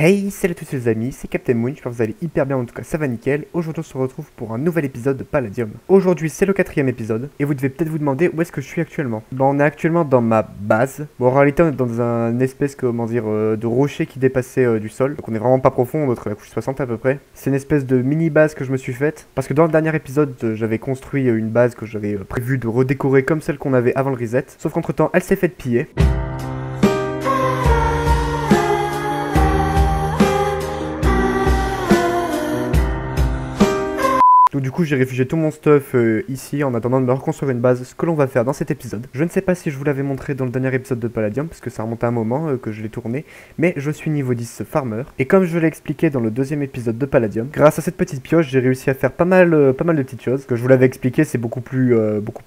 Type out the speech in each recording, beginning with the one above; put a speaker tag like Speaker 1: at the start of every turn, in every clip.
Speaker 1: Hey, salut à tous les amis, c'est Captain Moon, j'espère que vous allez hyper bien, en tout cas ça va nickel. Aujourd'hui on se retrouve pour un nouvel épisode de Palladium. Aujourd'hui c'est le 4ème épisode, et vous devez peut-être vous demander où est-ce que je suis actuellement. Bon, on est actuellement dans ma base. Bon, en réalité on est dans un espèce, comment dire, de rocher qui dépassait du sol. Donc on est vraiment pas profond, on est entre la couche 60 à peu près. C'est une espèce de mini base que je me suis faite, parce que dans le dernier épisode j'avais construit une base que j'avais prévu de redécorer comme celle qu'on avait avant le reset. Sauf qu'entre temps elle s'est faite piller. Donc du coup j'ai réfugié tout mon stuff ici en attendant de me reconstruire une base, ce que l'on va faire dans cet épisode. Je ne sais pas si je vous l'avais montré dans le dernier épisode de Palladium, parce que ça remonte à un moment que je l'ai tourné, mais je suis niveau 10 farmer. Et comme je l'ai expliqué dans le deuxième épisode de Palladium, grâce à cette petite pioche j'ai réussi à faire pas mal de petites choses. Que je vous l'avais expliqué, c'est beaucoup plus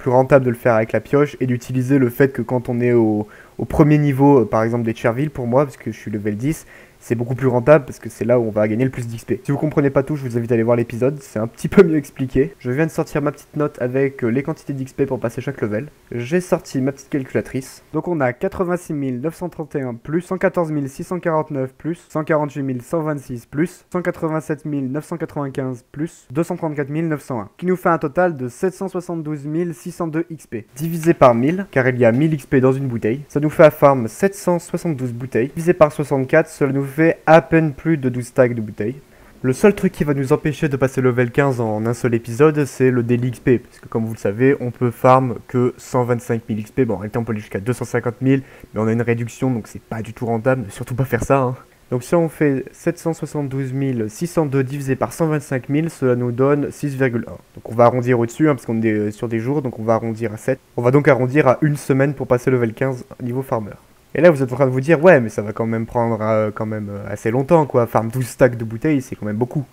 Speaker 1: rentable de le faire avec la pioche et d'utiliser le fait que quand on est au premier niveau, par exemple des Cherville pour moi, parce que je suis level 10, c'est beaucoup plus rentable parce que c'est là où on va gagner le plus d'XP. Si vous comprenez pas tout, je vous invite à aller voir l'épisode, c'est un petit peu mieux expliqué. Je viens de sortir ma petite note avec les quantités d'XP pour passer chaque level. J'ai sorti ma petite calculatrice. Donc on a 86 931 plus, 114 649 plus, 148 126 plus, 187 995 plus, 234 901. Qui nous fait un total de 772 602 XP. Divisé par 1000, car il y a 1000 XP dans une bouteille. Ça nous fait à farm 772 bouteilles. Divisé par 64, cela nous fait à peine plus de 12 stacks de bouteilles. Le seul truc qui va nous empêcher de passer level 15 en un seul épisode, c'est le daily XP. Parce que comme vous le savez, on peut farm que 125 000 XP. Bon, en réalité, on peut aller jusqu'à 250 000, mais on a une réduction, donc c'est pas du tout rentable. Surtout pas faire ça, hein. Donc si on fait 772 602 divisé par 125 000, cela nous donne 6,1. Donc on va arrondir au-dessus, hein, parce qu'on est sur des jours, donc on va arrondir à 7. On va donc arrondir à une semaine pour passer level 15 niveau farmer. Et là, vous êtes en train de vous dire, ouais, mais ça va quand même prendre assez longtemps, quoi. Farm 12 stacks de bouteilles, c'est quand même beaucoup.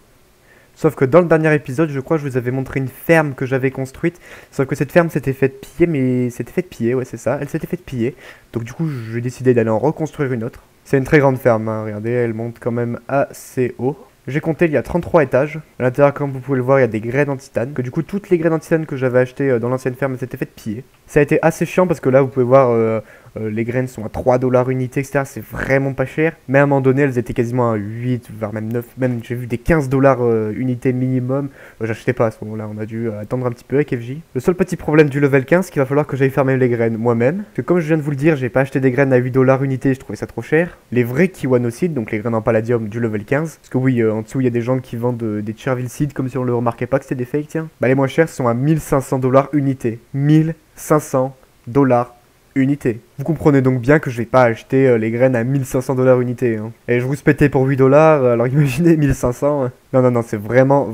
Speaker 1: Sauf que dans le dernier épisode, je crois que je vous avais montré une ferme que j'avais construite. Sauf que cette ferme s'était faite piller, mais s'était faite piller, ouais, c'est ça. Elle s'était faite piller. Donc du coup, j'ai décidé d'aller en reconstruire une autre. C'est une très grande ferme, hein. Regardez, elle monte quand même assez haut. J'ai compté, il y a 33 étages. À l'intérieur, comme vous pouvez le voir, il y a des graines en titane. Que du coup, toutes les graines en titane que j'avais achetées dans l'ancienne ferme s'étaient faites piller. Ça a été assez chiant parce que là, vous pouvez voir, les graines sont à 3 $ unité, etc. C'est vraiment pas cher. Mais à un moment donné, elles étaient quasiment à 8, voire même 9. Même j'ai vu des 15 $ unité minimum. J'achetais pas à ce moment-là. On a dû attendre un petit peu avec FJ. Le seul petit problème du level 15, c'est qu'il va falloir que j'aille farmer les graines moi-même. Parce que comme je viens de vous le dire, j'ai pas acheté des graines à 8 $ unité. Je trouvais ça trop cher. Les vrais Kiwano Seed, donc les graines en palladium du level 15. Parce que oui, en dessous, il y a des gens qui vendent des Cherville Seed comme si on le remarquait pas que c'était des fakes, tiens. Bah, les moins chers sont à 1500 $ unité. 1500 $ unité. Vous comprenez donc bien que je vais pas acheter les graines à 1500 $ unité, hein. Et je vous pétais pour 8 $, alors imaginez 1500. Hein. Non, c'est vraiment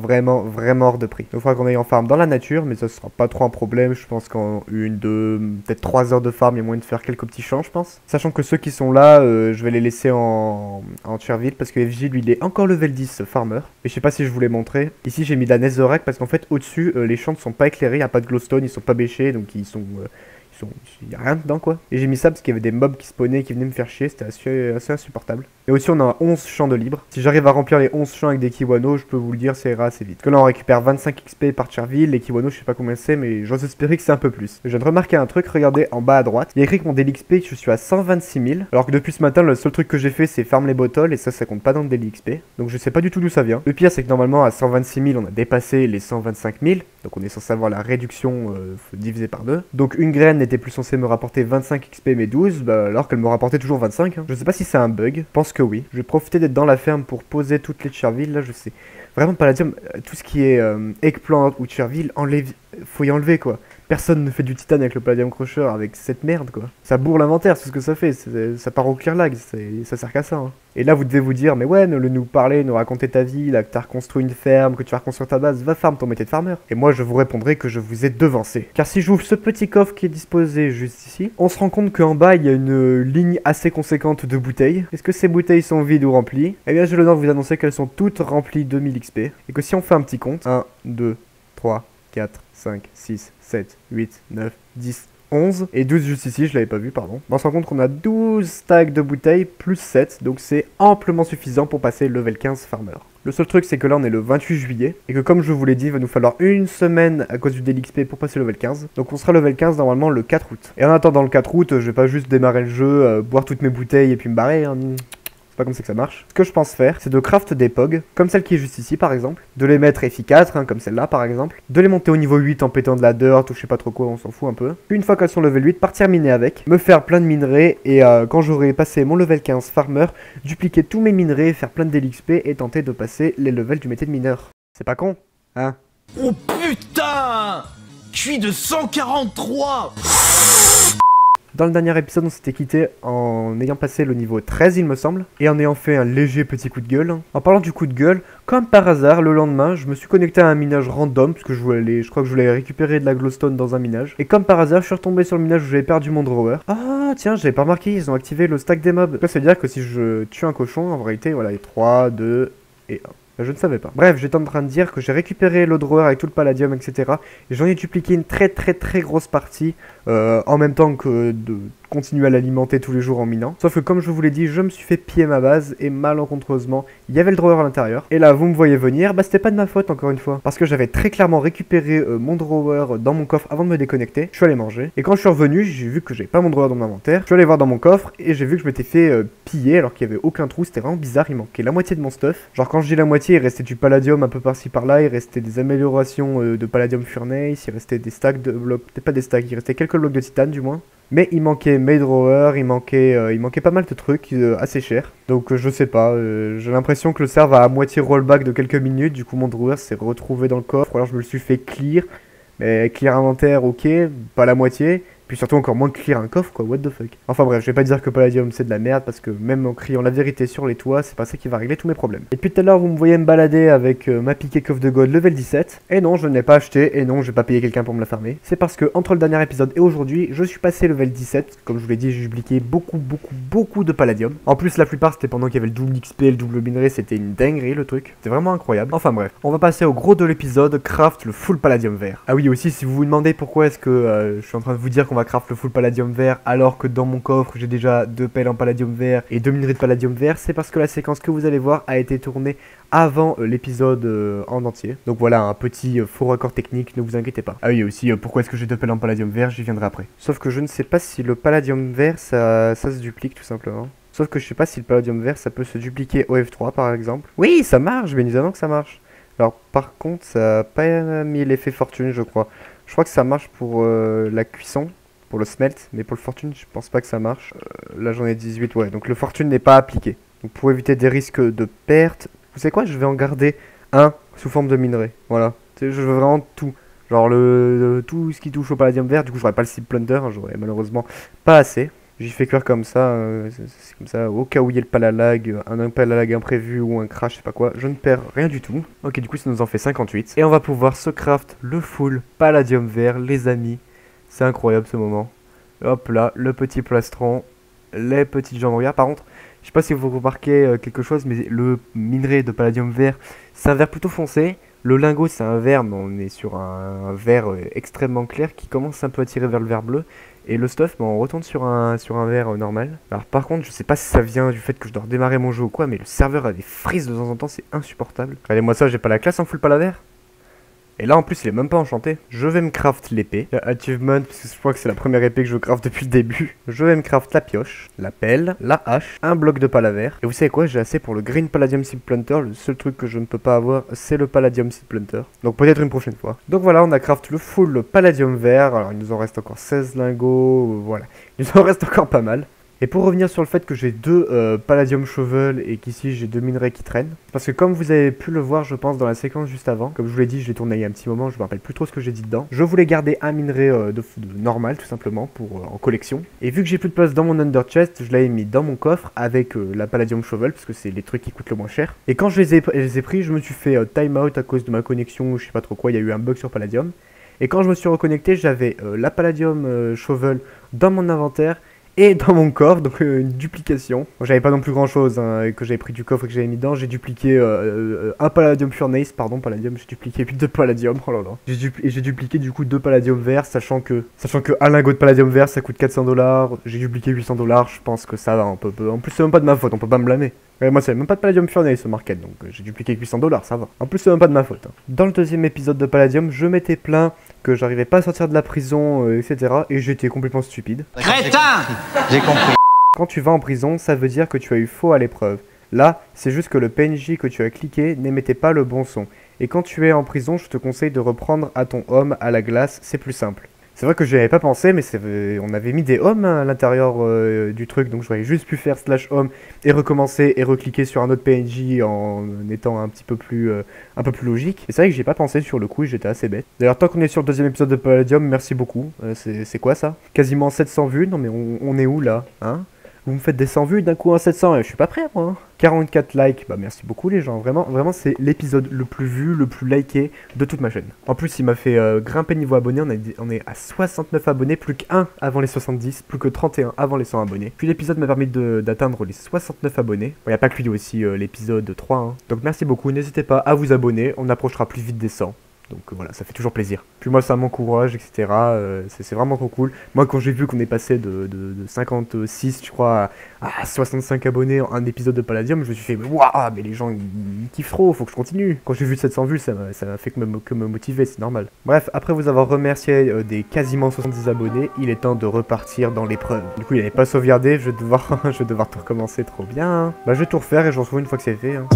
Speaker 1: hors de prix. Donc il faudra qu'on aille en farm dans la nature, mais ça sera pas trop un problème. Je pense qu'en une, deux, peut-être 3 heures de farm, il y a moyen de faire quelques petits champs, je pense. Sachant que ceux qui sont là, je vais les laisser en Cherville, parce que FJ, lui, il est encore level 10 farmer. Et je sais pas si je vous l'ai montré. Ici, j'ai mis de la netherrack, parce qu'en fait, au-dessus, les champs ne sont pas éclairés, il n'y a pas de glowstone, ils sont pas bêchés, donc il y a rien dedans, quoi. Et j'ai mis ça parce qu'il y avait des mobs qui spawnaient et qui venaient me faire chier, c'était assez insupportable. Et aussi on a 11 champs de libre. Si j'arrive à remplir les 11 champs avec des Kiwano, je peux vous le dire, ça ira assez vite. Parce que là on récupère 25 XP par Cherville, les Kiwano je sais pas combien c'est, mais j'ose espérer que c'est un peu plus. Je viens de remarquer un truc, regardez en bas à droite, il y a écrit que mon daily XP, je suis à 126 000. Alors que depuis ce matin, le seul truc que j'ai fait c'est farm les bottles, et ça compte pas dans le daily XP. Donc je sais pas du tout d'où ça vient. Le pire c'est que normalement à 126 000 on a dépassé les 125 000. Donc on est censé avoir la réduction divisée par 2. Donc une graine n'était plus censée me rapporter 25 XP mais 12, bah, alors qu'elle me rapportait toujours 25. Hein. Je sais pas si c'est un bug, je pense que oui. Je vais profiter d'être dans la ferme pour poser toutes les Cherville, là je sais. Vraiment Palladium, tout ce qui est eggplant ou Cherville, faut y enlever quoi. Personne ne fait du titane avec le Palladium Crusher avec cette merde quoi. Ça bourre l'inventaire, c'est ce que ça fait, ça part au clear lag, ça sert qu'à ça. Hein. Et là vous devez vous dire, mais ouais, nous parler, nous raconter ta vie, là que t'as reconstruit une ferme, que tu vas reconstruire ta base, va farm ton métier de farmer. Et moi je vous répondrai que je vous ai devancé. Car si j'ouvre ce petit coffre qui est disposé juste ici, on se rend compte qu'en bas il y a une ligne assez conséquente de bouteilles. Est-ce que ces bouteilles sont vides ou remplies? Eh bien j'ai l'honneur de vous annoncer qu'elles sont toutes remplies de 1000 XP. Et que si on fait un petit compte, 1, 2, 3, 4, 5, 6, 7, 8, 9, 10, 11 et 12 juste ici, je l'avais pas vu, pardon. On se rend compte qu'on a 12 stacks de bouteilles plus 7, donc c'est amplement suffisant pour passer level 15 farmer. Le seul truc c'est que là on est le 28 juillet et que comme je vous l'ai dit, il va nous falloir une semaine à cause du daily XP pour passer level 15. Donc on sera level 15 normalement le 4 août. Et en attendant le 4 août, je vais pas juste démarrer le jeu, boire toutes mes bouteilles et puis me barrer, hein. c'est pas comme ça que ça marche. Ce que je pense faire, c'est de craft des POG, comme celle qui est juste ici par exemple, de les mettre Fi4, hein, comme celle-là par exemple, de les monter au niveau 8 en pétant de la dirt ou je sais pas trop quoi, on s'en fout un peu. Puis une fois qu'elles sont level 8, partir miner avec, me faire plein de minerais et quand j'aurai passé mon level 15 farmer, dupliquer tous mes minerais, faire plein de DLXP et tenter de passer les levels du métier de mineur. C'est pas con, hein?
Speaker 2: Oh putain! Je suis de 143!
Speaker 1: Dans le dernier épisode, on s'était quitté en ayant passé le niveau 13, il me semble, et en ayant fait un léger petit coup de gueule. En parlant du coup de gueule, comme par hasard, le lendemain, je me suis connecté à un minage random, parce que je crois que je voulais récupérer de la glowstone dans un minage. Et comme par hasard, je suis retombé sur le minage où j'avais perdu mon drawer. Ah tiens, j'avais pas remarqué, ils ont activé le stack des mobs. Ça veut dire que si je tue un cochon, en réalité, voilà, il y a 3, 2 et 1. Je ne savais pas. Bref, j'étais en train de dire que j'ai récupéré le drawer avec tout le palladium, etc. Et j'en ai dupliqué une très grosse partie en même temps que de continuer à l'alimenter tous les jours en minant. Sauf que comme je vous l'ai dit, je me suis fait piller ma base et malencontreusement, il y avait le drawer à l'intérieur. Et là, vous me voyez venir, bah c'était pas de ma faute encore une fois. Parce que j'avais très clairement récupéré mon drawer dans mon coffre avant de me déconnecter. Je suis allé manger. Et quand je suis revenu, j'ai vu que j'avais pas mon drawer dans mon inventaire. Je suis allé voir dans mon coffre et j'ai vu que je m'étais fait piller alors qu'il y avait aucun trou. C'était vraiment bizarre, il manquait la moitié de mon stuff. Genre quand je dis la moitié, il restait du palladium un peu par-ci par-là, il restait des améliorations de palladium furnace, il restait des stacks de blocs, peut-être pas des stacks, il restait quelques blocs de titane du moins. Mais il manquait mes drawers, il manquait pas mal de trucs assez chers. Donc je sais pas, j'ai l'impression que le serve a à moitié rollback de quelques minutes. Du coup mon drawer s'est retrouvé dans le coffre. Alors je me le suis fait clear. Mais clear inventaire, ok, pas la moitié. Puis surtout encore moins clear un coffre quoi, what the fuck. Enfin bref, je vais pas dire que Palladium c'est de la merde parce que même en criant la vérité sur les toits, c'est pas ça qui va régler tous mes problèmes. Et depuis tout à l'heure, vous me voyez me balader avec ma piquée coffre de gold level 17. Et non, je ne l'ai pas acheté et non, je vais pas payer quelqu'un pour me la farmer. C'est parce que entre le dernier épisode et aujourd'hui, je suis passé level 17. Comme je vous l'ai dit, j'ai dupliqué beaucoup de Palladium. En plus, la plupart c'était pendant qu'il y avait le double XP, le double minerai, c'était une dinguerie le truc. C'était vraiment incroyable. Enfin bref, on va passer au gros de l'épisode, craft le full Palladium vert. Ah oui, aussi si vous vous demandez pourquoi est-ce que je suis en train de vous dire qu'on va craft le full Palladium vert alors que dans mon coffre j'ai déjà 2 pelles en Palladium vert et 2 minerais de Palladium vert, c'est parce que la séquence que vous allez voir a été tournée avant l'épisode en entier. Donc voilà un petit faux raccord technique, ne vous inquiétez pas. Ah oui aussi pourquoi est-ce que j'ai 2 pelles en Palladium vert, j'y viendrai après. Sauf que je ne sais pas si le Palladium vert ça se duplique tout simplement. Sauf que je sais pas si le Palladium vert ça peut se dupliquer au F3 par exemple. Oui ça marche, bien évidemment que ça marche. Alors par contre ça n'a pas mis l'effet fortune je crois. Je crois que ça marche pour la cuisson, pour le smelt, mais pour le fortune je pense pas que ça marche. Là j'en ai 18, ouais, donc le fortune n'est pas appliqué. Donc pour éviter des risques de perte, vous savez quoi, je vais en garder un sous forme de minerai, voilà. Je veux vraiment tout, genre tout ce qui touche au palladium vert, du coup j'aurais pas le Seed Plunder, hein, j'aurais malheureusement pas assez. J'y fais cuire comme ça, c'est comme ça, au cas où il y a le palalag, un palalag imprévu ou un crash, je sais pas quoi, je ne perds rien du tout. Ok, du coup ça nous en fait 58. Et on va pouvoir se craft le full palladium vert, les amis. C'est incroyable ce moment. Hop là, le petit plastron, les petites jambes. Regarde, par contre, je sais pas si vous remarquez quelque chose, mais le minerai de palladium vert, c'est un vert plutôt foncé. Le lingot, c'est un vert, mais on est sur un vert extrêmement clair qui commence un peu à tirer vers le vert bleu. Et le stuff, on retourne sur un vert normal. Alors par contre, je sais pas si ça vient du fait que je dois redémarrer mon jeu ou quoi, mais le serveur a des frises de temps en temps, c'est insupportable. Regardez-moi ça, j'ai pas la classe en full pala. Et là en plus il est même pas enchanté. Je vais me craft l'épée, achievement, parce que je crois que c'est la première épée que je craft depuis le début. Je vais me craft la pioche, la pelle, la hache, un bloc de pala. Et vous savez quoi, j'ai assez pour le green palladium seed planter. Le seul truc que je ne peux pas avoir c'est le palladium seed planter. Donc peut-être une prochaine fois. Donc voilà, on a craft le full palladium vert. Alors il nous en reste encore 16 lingots, voilà. Il nous en reste encore pas mal. Et pour revenir sur le fait que j'ai 2 Palladium Shovel et qu'ici j'ai 2 minerais qui traînent, parce que comme vous avez pu le voir je pense dans la séquence juste avant, comme je vous l'ai dit je l'ai tourné il y a un petit moment, je me rappelle plus trop ce que j'ai dit dedans, je voulais garder un minerai de normal tout simplement pour en collection, et vu que j'ai plus de place dans mon under chest, je l'avais mis dans mon coffre avec la Palladium Shovel parce que c'est les trucs qui coûtent le moins cher, et quand je les ai pris je me suis fait time out à cause de ma connexion ou je sais pas trop quoi, il y a eu un bug sur Palladium, et quand je me suis reconnecté j'avais la Palladium Shovel dans mon inventaire et dans mon coffre, donc une duplication. Bon, j'avais pas non plus grand chose hein, que j'avais pris du coffre et que j'avais mis dedans. J'ai dupliqué un Palladium Furnace, pardon, Palladium, j'ai dupliqué 2 Palladium, oh là là. J'ai dupliqué du coup 2 Palladium verts, sachant que un lingot de Palladium vert ça coûte 400 $. J'ai dupliqué 800 $, je pense que ça va, on peut. En plus, c'est même pas de ma faute, on peut pas me blâmer. Ouais, moi, c'est même pas de Palladium Furnace ce market, donc j'ai dupliqué 800 $, ça va. En plus, c'est même pas de ma faute. Hein. Dans le deuxième épisode de Palladium, je m'étais plaint que j'arrivais pas à sortir de la prison, etc. Et j'étais complètement stupide.
Speaker 2: Crétin!
Speaker 3: J'ai compris.
Speaker 1: Quand tu vas en prison, ça veut dire que tu as eu faux à l'épreuve. Là, c'est juste que le PNJ que tu as cliqué n'émettait pas le bon son. Et quand tu es en prison, je te conseille de reprendre à ton home à la glace, c'est plus simple. C'est vrai que je n'y avais pas pensé, mais on avait mis des homes à l'intérieur du truc, donc j'aurais juste pu faire /home et recommencer et recliquer sur un autre PNJ en étant un peu plus logique. Et c'est vrai que j'y ai pas pensé sur le coup, j'étais assez bête. D'ailleurs, tant qu'on est sur le deuxième épisode de Palladium, merci beaucoup. C'est quoi ça? Quasiment 700 vues? Non mais on est où là? Hein? Vous me faites des 100 vues d'un coup à 700 et je suis pas prêt moi. Hein. 44 likes, bah merci beaucoup les gens. Vraiment c'est l'épisode le plus vu, le plus liké de toute ma chaîne. En plus il m'a fait grimper niveau abonnés, on est à 69 abonnés, plus qu'un avant les 70, plus que 31 avant les 100 abonnés. Puis l'épisode m'a permis d'atteindre les 69 abonnés. Il n'y a pas que lui aussi l'épisode 3. Hein. Donc merci beaucoup, n'hésitez pas à vous abonner, on approchera plus vite des 100. Donc voilà, ça fait toujours plaisir. Puis moi ça m'encourage, etc. C'est vraiment trop cool. Moi quand j'ai vu qu'on est passé de 56, je crois, à 65 abonnés en un épisode de Palladium, je me suis fait waouh, mais les gens ils kiffent trop, faut que je continue. Quand j'ai vu 700 vues, ça m'a fait que me motiver, c'est normal. Bref, après vous avoir remercié des quasiment 70 abonnés, il est temps de repartir dans l'épreuve. Du coup il n'est pas sauvegardé, je vais devoir tout recommencer, trop bien. Bah je vais tout refaire et je retrouve une fois que c'est fait. Hein.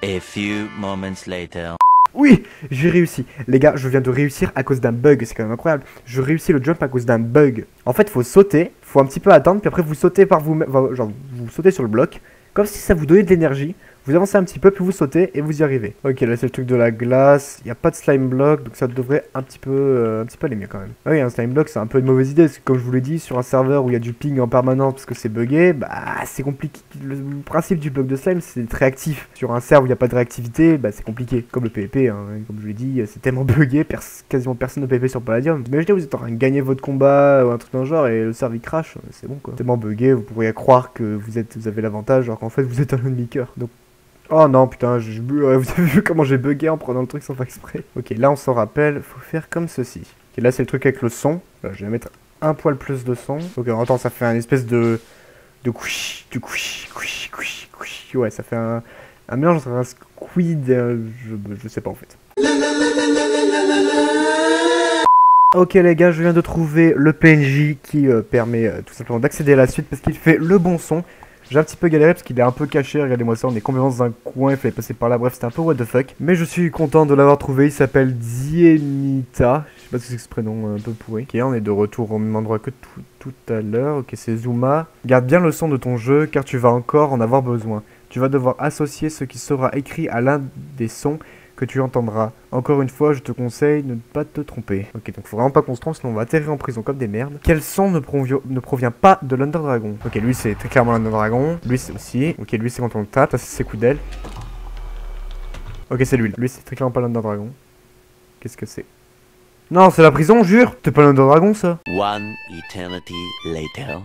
Speaker 3: A few moments later.
Speaker 1: Oui, j'ai réussi. Les gars, je viens de réussir à cause d'un bug, c'est quand même incroyable. Je réussis le jump à cause d'un bug. En fait, faut sauter, faut un petit peu attendre, puis après vous sautez par vous-même, genre vous sautez sur le bloc, comme si ça vous donnait de l'énergie. Vous avancez un petit peu, puis vous sautez et vous y arrivez. Ok, là c'est le truc de la glace. Il n'y a pas de slime block, donc ça devrait un petit peu aller mieux quand même. Ah oui, un slime block, c'est un peu une mauvaise idée. Parce que comme je vous l'ai dit, sur un serveur où il y a du ping en permanence parce que c'est buggé, bah c'est compliqué. Le principe du bloc de slime, c'est d'être réactif. Sur un serveur où il n'y a pas de réactivité, bah c'est compliqué. Comme le PvP, hein. Comme je vous l'ai dit, c'est tellement buggé, quasiment personne ne PvP sur Palladium. Imaginez, vous êtes en train de gagner votre combat ou un truc dans le genre et le serveur il crash, c'est bon quoi. Tellement buggé, vous pourriez croire que vous avez l'avantage alors qu'en fait vous êtes un ennemi cœur. Donc oh non, putain, vous avez vu comment j'ai bugué en prenant le truc sans faire exprès. Ok, là on s'en rappelle, faut faire comme ceci. Ok, là c'est le truc avec le son. Là, je vais mettre un poil plus de son. Ok, attends, ça fait un espèce de couish. Ouais, ça fait un mélange entre un squid et je sais pas en fait. Ok les gars, je viens de trouver le PNJ qui permet tout simplement d'accéder à la suite parce qu'il fait le bon son. J'ai un petit peu galéré parce qu'il est un peu caché, regardez-moi ça, on est complètement dans un coin, il fallait passer par là, bref c'était un peu what the fuck. Mais je suis content de l'avoir trouvé, il s'appelle Diemita, je sais pas si c'est ce prénom un peu pourri. Ok, on est de retour au même endroit que tout à l'heure, ok c'est Zuma. Garde bien le son de ton jeu car tu vas encore en avoir besoin. Tu vas devoir associer ce qui sera écrit à l'un des sons que tu entendras. Encore une fois, je te conseille de ne pas te tromper. Ok, donc faut vraiment pas qu'on se trompe, sinon on va atterrir en prison comme des merdes. Quel son ne provient pas de l'Under Dragon? Ok, lui c'est très clairement l'Under Dragon. Lui c'est aussi. Ok, lui c'est quand on le tape. Ça c'est ses coups d'aile. Ok, c'est lui. Lui c'est très clairement pas l'Under Dragon. Qu'est-ce que c'est? Non, c'est la prison, jure. C'est pas l'Under Dragon ça.
Speaker 3: One eternity later.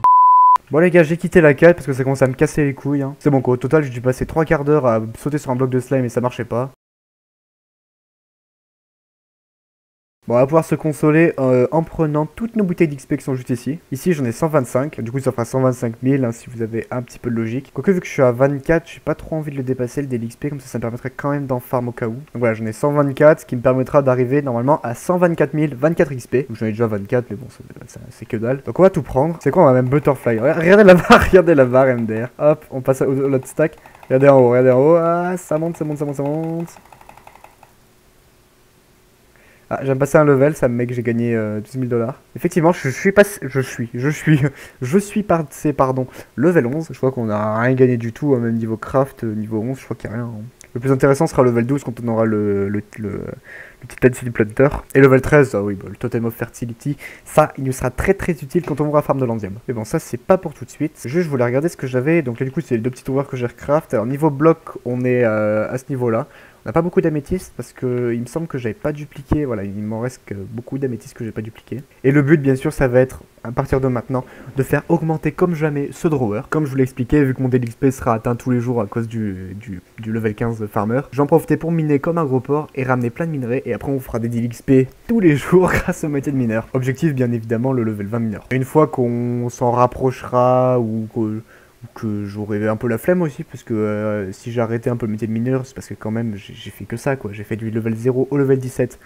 Speaker 1: Bon les gars, j'ai quitté la quête parce que ça commence à me casser les couilles. Hein. C'est bon quoi, au total j'ai dû passer 3 quarts d'heure à sauter sur un bloc de slime et ça marchait pas. Bon, on va pouvoir se consoler en prenant toutes nos bouteilles d'XP qui sont juste ici. Ici, j'en ai 125. Du coup, ça fera 125 000 hein, si vous avez un petit peu de logique. Quoique, vu que je suis à 24, j'ai pas trop envie de le dépasser, le DLXP. Comme ça me permettrait quand même d'en farm au cas où. Donc voilà, j'en ai 124, ce qui me permettra d'arriver normalement à 124 024 XP. Donc j'en ai déjà 24, mais bon, c'est que dalle. Donc on va tout prendre. C'est quoi, on va même Butterfly. Regardez la barre, regardez la barre MDR. Hop, on passe au l'autre stack. Regardez en haut, regardez en haut. Ah, ça monte, ça monte, ça monte, ça monte. Ah, j'ai passé un level, ça me met que j'ai gagné 12 000 $. Effectivement, je suis passé level 11. Je crois qu'on n'a rien gagné du tout, même niveau craft, niveau 11, je crois qu'il n'y a rien. Hein. Le plus intéressant sera level 12 quand on aura le Titan City Planter. Et level 13, ah oui, bah, le Totem of Fertility, ça, il nous sera très très utile quand on aura farm de l'endium. Mais bon, ça, c'est pas pour tout de suite. Juste, je voulais regarder ce que j'avais. Donc là, du coup, c'est les deux petits ouverts que j'ai recraft. Alors, niveau bloc, on est à ce niveau-là. On On a pas beaucoup d'améthystes parce que il me semble que j'avais pas dupliqué. Voilà, il m'en reste que beaucoup d'améthystes que j'ai pas dupliqué. Et le but, bien sûr, ça va être, à partir de maintenant, de faire augmenter comme jamais ce drawer. Comme je vous l'ai expliqué, vu que mon DLXP sera atteint tous les jours à cause du level 15 de farmer, j'en profiter pour miner comme un gros porc et ramener plein de minerais. Et après, on fera des DLXP tous les jours grâce au métier de mineur. Objectif, bien évidemment, le level 20 mineur. Et une fois qu'on s'en rapprochera ou que j'aurai un peu la flemme aussi, parce que si j'ai arrêté un peu le métier de mineur, c'est parce que quand même j'ai fait que ça quoi, j'ai fait du level 0 au level 17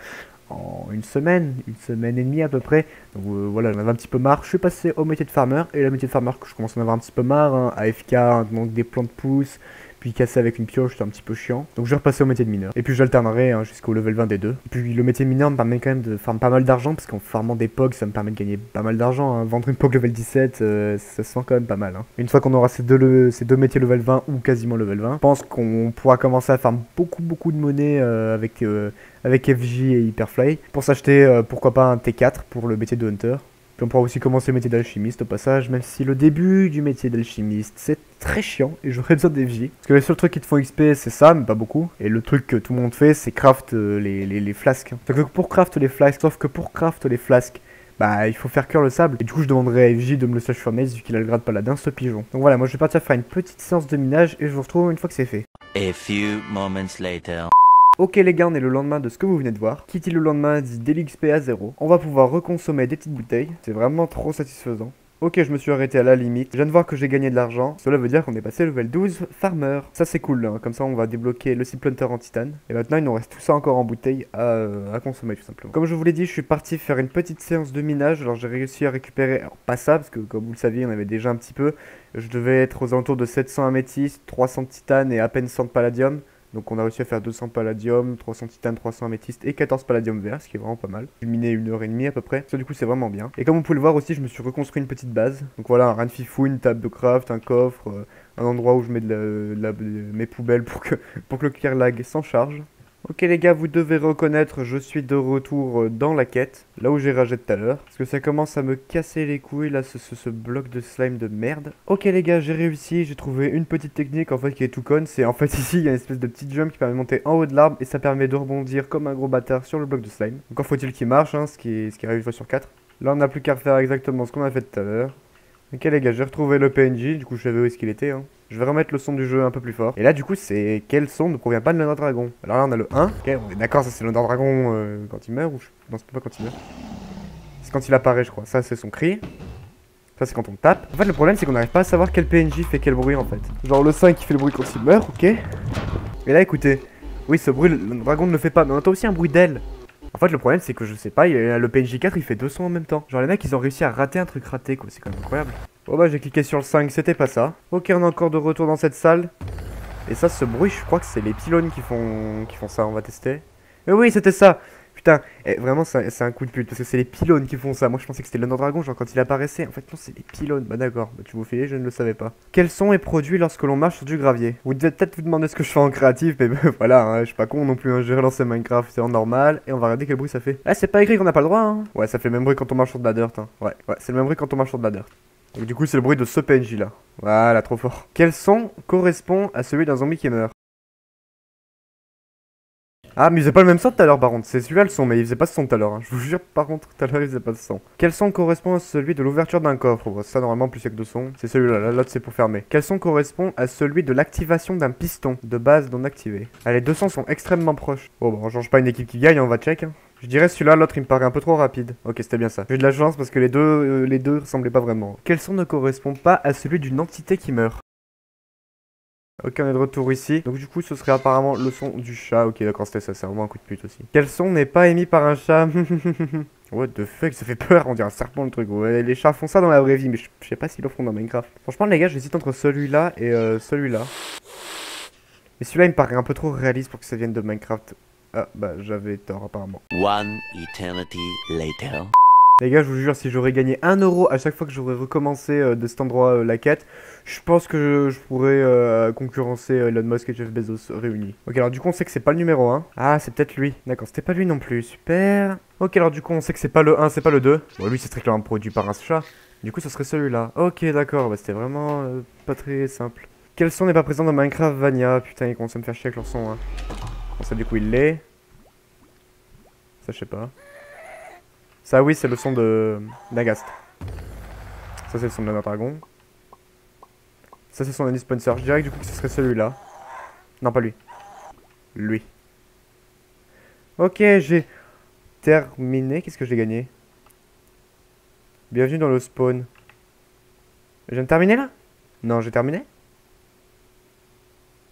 Speaker 1: en une semaine et demie à peu près, donc voilà, j'en avais un petit peu marre, je suis passé au métier de farmer, et le métier de farmer que je commence à en avoir un petit peu marre, hein, AFK, donc des plantes poussent, puis casser avec une pioche, c'est un petit peu chiant. Donc je vais repasser au métier de mineur. Et puis j'alternerai hein, jusqu'au level 20 des deux. Et puis le métier de mineur me permet quand même de farmer pas mal d'argent, parce qu'en farmant des POG, ça me permet de gagner pas mal d'argent. Hein. Vendre une POG level 17, ça se sent quand même pas mal. Hein. Une fois qu'on aura ces deux métiers level 20 ou quasiment level 20, je pense qu'on pourra commencer à farmer beaucoup de monnaie avec FJ et Hyperfly. Pour s'acheter, pourquoi pas un T4 pour le métier de Hunter. Puis on pourra aussi commencer le métier d'alchimiste au passage, même si le début du métier d'alchimiste c'est très chiant et j'aurais besoin d'FJ. Parce que les seuls trucs qui te font XP c'est ça, mais pas beaucoup. Et le truc que tout le monde fait c'est craft les flasques. Sauf que pour craft les flasques, bah il faut faire cuire le sable. Et du coup je demanderai à FJ de me le slash furnace vu qu'il a le grade paladin, ce pigeon. Donc voilà, moi je vais partir faire une petite séance de minage et je vous retrouve une fois que c'est fait.
Speaker 3: A few moments later.
Speaker 1: Ok les gars, on est le lendemain de ce que vous venez de voir. Qui dit le lendemain dit DLXP à 0. On va pouvoir reconsommer des petites bouteilles. C'est vraiment trop satisfaisant. Ok, je me suis arrêté à la limite. Je viens de voir que j'ai gagné de l'argent. Cela veut dire qu'on est passé level 12 farmer. Ça c'est cool, hein. Comme ça on va débloquer le Siplunter en titane. Et maintenant il nous reste tout ça encore en bouteille à consommer tout simplement. Comme je vous l'ai dit, je suis parti faire une petite séance de minage. Alors j'ai réussi à récupérer, alors pas ça, parce que comme vous le saviez, on avait déjà un petit peu. Je devais être aux alentours de 700 améthystes, 300 titane et à peine 100 de palladium. Donc on a réussi à faire 200 palladium, 300 titane, 300 améthystes et 14 palladium vert, ce qui est vraiment pas mal. J'ai miné 1h30 à peu près, ça du coup c'est vraiment bien. Et comme vous pouvez le voir aussi, je me suis reconstruit une petite base. Donc voilà, un rein de fifou, une table de craft, un coffre, un endroit où je mets mes poubelles pour que le clear lag s'en charge. Ok les gars, vous devez reconnaître, je suis de retour dans la quête, là où j'ai ragé tout à l'heure. Parce que ça commence à me casser les couilles, là, ce bloc de slime de merde. Ok les gars, j'ai réussi, j'ai trouvé une petite technique en fait qui est tout conne. C'est en fait ici, il y a une espèce de petite jump qui permet de monter en haut de l'arbre et ça permet de rebondir comme un gros bâtard sur le bloc de slime. Encore faut-il qu'il marche, hein, ce qui arrive une fois sur 4. Là on n'a plus qu'à refaire exactement ce qu'on a fait tout à l'heure. Ok les gars, j'ai retrouvé le PNJ, du coup je savais où est-ce qu'il était. Hein. Je vais remettre le son du jeu un peu plus fort. Et là du coup c'est quel son ne provient pas de l'Under Dragon. Alors là on a le 1. Ok, on est d'accord, ça c'est l'Under Dragon quand il meurt ou non c'est pas quand il meurt. C'est quand il apparaît je crois. Ça c'est son cri. Ça c'est quand on tape. En fait le problème c'est qu'on n'arrive pas à savoir quel PNJ fait quel bruit en fait. Genre le 5 qui fait le bruit quand il meurt, ok. Et là écoutez. Oui ce bruit le dragon ne le fait pas, mais on entend aussi un bruit d'aile. En fait le problème c'est que je sais pas, le PNJ 4 il fait 2 sons en même temps. Genre les mecs ils ont réussi à rater un truc raté quoi, c'est quand même incroyable. Bon bah j'ai cliqué sur le 5, c'était pas ça. Ok, on est encore de retour dans cette salle. Et ça, ce bruit, je crois que c'est les pylônes qui font ça, on va tester. Mais oui, c'était ça. Putain, vraiment c'est un coup de pute, parce que c'est les pylônes qui font ça. Moi je pensais que c'était l'Under Dragon, genre quand il apparaissait. En fait non, c'est les pylônes. Bah d'accord, bah, tu vous filer, je ne le savais pas. Quel son est produit lorsque l'on marche sur du gravier? Vous devez peut-être vous demander ce que je fais en créatif, mais voilà, hein, je suis pas con non plus, hein. J'ai relancé Minecraft, c'est en normal, et on va regarder quel bruit ça fait. Ah, c'est pas écrit qu'on n'a pas le droit, hein. Ouais, ça fait le même bruit quand on marche sur de la dirt, hein. Ouais, c'est le même bruit quand on marche sur de la dirt. Donc du coup c'est le bruit de ce PNJ là. Voilà, trop fort. Quel son correspond à celui d'un zombie qui meurt? Ah mais il faisait pas le même son tout à l'heure par contre. C'est celui-là le son, mais il faisait pas ce son tout à l'heure, hein. Je vous jure par contre tout à l'heure il faisait pas ce son. Quel son correspond à celui de l'ouverture d'un coffre? Bon, ça normalement plus il y a que deux sons. C'est celui-là, là, l'autre c'est pour fermer. Quel son correspond à celui de l'activation d'un piston de base non activé? Ah, les deux sons sont extrêmement proches. Bon bah on change pas une équipe qui gagne, on va check, hein. Je dirais celui-là, l'autre il me paraît un peu trop rapide. Ok, c'était bien ça. J'ai eu de la chance parce que les deux ressemblaient pas vraiment. Quel son ne correspond pas à celui d'une entité qui meurt? Ok, on est de retour ici. Donc du coup, ce serait apparemment le son du chat. Ok, d'accord, c'était ça, c'est vraiment un coup de pute aussi. Quel son n'est pas émis par un chat? What the fuck, ça fait peur, on dirait un serpent le truc. Ouais, les chats font ça dans la vraie vie, mais je sais pas s'ils le font dans Minecraft. Franchement, les gars, j'hésite entre celui-là et celui-là. Mais celui-là, il me paraît un peu trop réaliste pour que ça vienne de Minecraft. Ah, bah, j'avais tort apparemment.
Speaker 3: One eternity later.
Speaker 1: Les gars, je vous jure, si j'aurais gagné 1 euro à chaque fois que j'aurais recommencé de cet endroit la quête, je pense que je pourrais concurrencer Elon Musk et Jeff Bezos réunis. Ok, alors du coup, on sait que c'est pas le numéro 1. Ah, c'est peut-être lui. D'accord, c'était pas lui non plus. Super. Ok, alors du coup, on sait que c'est pas le 1, c'est pas le 2. Bon, lui, c'est très clairement produit par un chat. Du coup, ce serait celui-là. Ok, d'accord, bah, c'était vraiment pas très simple. Quel son n'est pas présent dans Minecraft Vanilla? Putain, ils commencent à me faire chier avec leur son, hein. Ça du coup il l'est. Ça je sais pas. Ça oui c'est le son de Nagast. Ça c'est le son de Dragon. Ça c'est son Annie Sponsor. Je dirais que du coup que ce serait celui-là. Non pas lui. Lui. Ok j'ai terminé. Qu'est-ce que j'ai gagné? Bienvenue dans le spawn. Je viens de terminer là? Non j'ai terminé?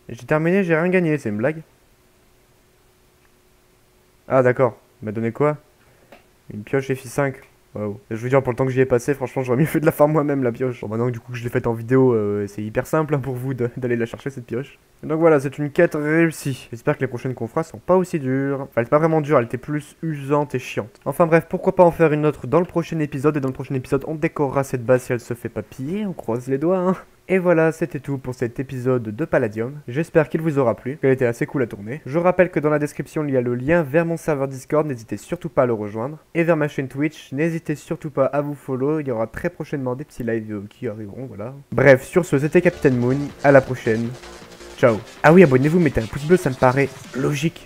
Speaker 1: J'ai terminé, j'ai rien gagné, c'est une blague? Ah d'accord, il m'a donné quoi? Une pioche FI5. Waouh. Je veux dire, pour le temps que j'y ai passé, franchement, j'aurais mieux fait de la farm moi-même, la pioche. Bon, maintenant que du coup que je l'ai faite en vidéo, c'est hyper simple hein, pour vous d'aller la chercher, cette pioche. Et donc voilà, c'est une quête réussie. J'espère que les prochaines qu'on fera sont pas aussi dures. Enfin, elle est pas vraiment dure, elle était plus usante et chiante. Enfin bref, pourquoi pas en faire une autre dans le prochain épisode. Et dans le prochain épisode, on décorera cette base si elle se fait pas piller. On croise les doigts, hein. Et voilà, c'était tout pour cet épisode de Palladium. J'espère qu'il vous aura plu, qu'elle était assez cool à tourner. Je rappelle que dans la description, il y a le lien vers mon serveur Discord, n'hésitez surtout pas à le rejoindre. Et vers ma chaîne Twitch, n'hésitez surtout pas à vous follow, il y aura très prochainement des petits lives qui arriveront, voilà. Bref, sur ce, c'était Captain Moon, à la prochaine. Ciao. Ah oui, abonnez-vous, mettez un pouce bleu, ça me paraît logique.